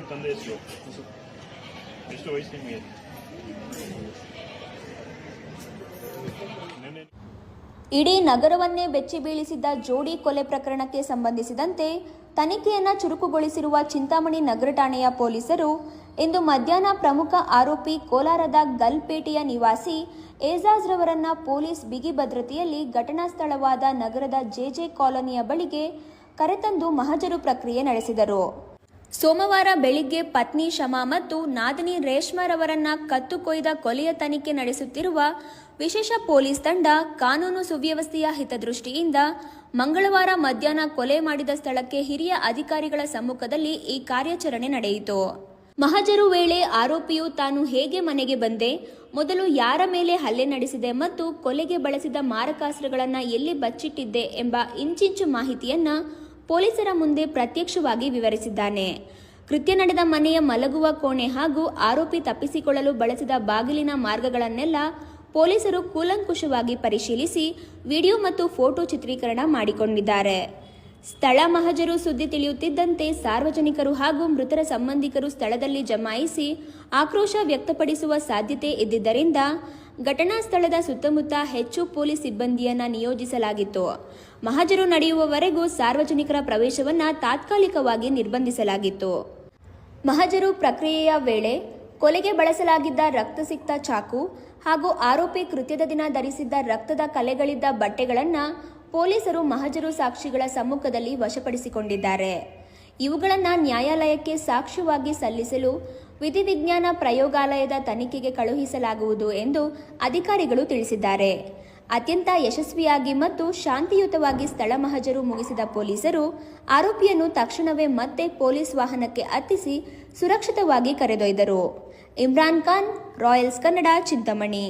ತಂದೆ ಹೆಸರು ಎಷ್ಟು ವಯಸ್ಸು ನಿಮಗೆ? ಇಡೀ ನಗರವನ್ನೇ ಬೆಚ್ಚಿ ಬೀಳಿಸಿದ್ದ ಜೋಡಿ ಕೊಲೆ ಪ್ರಕರಣಕ್ಕೆ ಸಂಬಂಧಿಸಿದಂತೆ ತನಿಖೆಯನ್ನು ಚುರುಕುಗೊಳಿಸಿರುವ ಚಿಂತಾಮಣಿ ನಗರ ಠಾಣೆಯ ಪೊಲೀಸರು ಇಂದು ಮಧ್ಯಾಹ್ನ ಪ್ರಮುಖ ಆರೋಪಿ ಕೋಲಾರದ ಗಲ್ಪೇಟೆಯ ನಿವಾಸಿ ಏಜಾಜ್ ರವರನ್ನ ಪೊಲೀಸ್ ಬಿಗಿ ಭದ್ರತೆಯಲ್ಲಿ ಘಟನಾ ಸ್ಥಳವಾದ ನಗರದ ಜೆಜೆ ಕಾಲೋನಿಯ ಬಳಿಗೆ ಕರೆತಂದು ಮಹಜರು ಪ್ರಕ್ರಿಯೆ ನಡೆಸಿದರು. ಸೋಮವಾರ ಬೆಳಿಗ್ಗೆ ಪತ್ನಿ ಶಮಾ ಮತ್ತು ನಾದಿನಿ ರೇಷ್ಮಾರವರನ್ನ ಕತ್ತು ಕೊಯ್ದ ಕೊಲೆಯ ತನಿಖೆ ನಡೆಸುತ್ತಿರುವ ವಿಶೇಷ ಪೊಲೀಸ್ ತಂಡ ಕಾನೂನು ಸುವ್ಯವಸ್ಥೆಯ ಹಿತದೃಷ್ಟಿಯಿಂದ ಮಂಗಳವಾರ ಮಧ್ಯಾಹ್ನ ಕೊಲೆ ಮಾಡಿದ ಸ್ಥಳಕ್ಕೆ ಹಿರಿಯ ಅಧಿಕಾರಿಗಳ ಸಮ್ಮುಖದಲ್ಲಿ ಈ ಕಾರ್ಯಾಚರಣೆ ನಡೆಯಿತು. ಮಹಜರು ವೇಳೆ ಆರೋಪಿಯು ತಾನು ಹೇಗೆ ಮನೆಗೆ ಬಂದೆ, ಮೊದಲು ಯಾರ ಮೇಲೆ ಹಲ್ಲೆ ನಡೆಸಿದೆ ಮತ್ತು ಕೊಲೆಗೆ ಬಳಸಿದ ಮಾರಕಾಸ್ತ್ರಗಳನ್ನು ಎಲ್ಲಿ ಬಚ್ಚಿಟ್ಟಿದ್ದೆ ಎಂಬ ಇಂಚಿಂಚು ಮಾಹಿತಿಯನ್ನ ಪೊಲೀಸರ ಮುಂದೆ ಪ್ರತ್ಯಕ್ಷವಾಗಿ ವಿವರಿಸಿದ್ದಾನೆ. ಕೃತ್ಯ ನಡೆದ ಮನೆಯ ಮಲಗುವ ಕೋಣೆ ಹಾಗೂ ಆರೋಪಿ ತಪ್ಪಿಸಿಕೊಳ್ಳಲು ಬಳಸಿದ ಬಾಗಿಲಿನ ಮಾರ್ಗಗಳನ್ನೆಲ್ಲ ಪೊಲೀಸರು ಕೂಲಂಕುಷವಾಗಿ ಪರಿಶೀಲಿಸಿ ವಿಡಿಯೋ ಮತ್ತು ಫೋಟೋ ಚಿತ್ರೀಕರಣ ಮಾಡಿಕೊಂಡಿದ್ದಾರೆ. ಸ್ಥಳ ಮಹಜರು ಸುದ್ದಿ ತಿಳಿಯುತ್ತಿದ್ದಂತೆ ಸಾರ್ವಜನಿಕರು ಹಾಗೂ ಮೃತರ ಸಂಬಂಧಿಕರು ಸ್ಥಳದಲ್ಲಿ ಜಮಾಯಿಸಿ ಆಕ್ರೋಶ ವ್ಯಕ್ತಪಡಿಸುವ ಸಾಧ್ಯತೆ ಇದ್ದಿದ್ದರಿಂದ ಘಟನಾ ಸ್ಥಳದ ಸುತ್ತಮುತ್ತ ಹೆಚ್ಚು ಪೊಲೀಸ್ ಸಿಬ್ಬಂದಿಯನ್ನ ನಿಯೋಜಿಸಲಾಗಿತ್ತು. ಮಹಜರು ನಡೆಯುವವರೆಗೂ ಸಾರ್ವಜನಿಕರ ಪ್ರವೇಶವನ್ನ ತಾತ್ಕಾಲಿಕವಾಗಿ ನಿರ್ಬಂಧಿಸಲಾಗಿತ್ತು. ಮಹಜರು ಪ್ರಕ್ರಿಯೆಯ ವೇಳೆ ಕೊಲೆಗೆ ಬಳಸಲಾಗಿದ್ದ ರಕ್ತಸಿಕ್ತ ಚಾಕು ಹಾಗೂ ಆರೋಪಿ ಕೃತ್ಯದ ದಿನ ಧರಿಸಿದ್ದ ರಕ್ತದ ಕಲೆಗಳಿದ್ದ ಬಟ್ಟೆಗಳನ್ನು ಪೊಲೀಸರು ಮಹಜರು ಸಾಕ್ಷಿಗಳ ಸಮ್ಮುಖದಲ್ಲಿ ವಶಪಡಿಸಿಕೊಂಡಿದ್ದಾರೆ. ಇವುಗಳನ್ನು ನ್ಯಾಯಾಲಯಕ್ಕೆ ಸಾಕ್ಷ್ಯವಾಗಿ ಸಲ್ಲಿಸಲು ವಿಧಿವಿಜ್ಞಾನ ಪ್ರಯೋಗಾಲಯದ ತನಿಖೆಗೆ ಕಳುಹಿಸಲಾಗುವುದು ಎಂದು ಅಧಿಕಾರಿಗಳು ತಿಳಿಸಿದ್ದಾರೆ. ಅತ್ಯಂತ ಯಶಸ್ವಿಯಾಗಿ ಮತ್ತು ಶಾಂತಿಯುತವಾಗಿ ಸ್ಥಳ ಮಹಜರು ಮುಗಿಸಿದ ಪೊಲೀಸರು ಆರೋಪಿಯನ್ನು ತಕ್ಷಣವೇ ಮತ್ತೆ ಪೊಲೀಸ್ ವಾಹನಕ್ಕೆ ಹತ್ತಿಸಿ ಸುರಕ್ಷಿತವಾಗಿ ಕರೆದೊಯ್ದರು. ಇಮ್ರಾನ್ ಖಾನ್, ರಾಯಲ್ಸ್ ಕನ್ನಡ, ಚಿಂತಾಮಣಿ.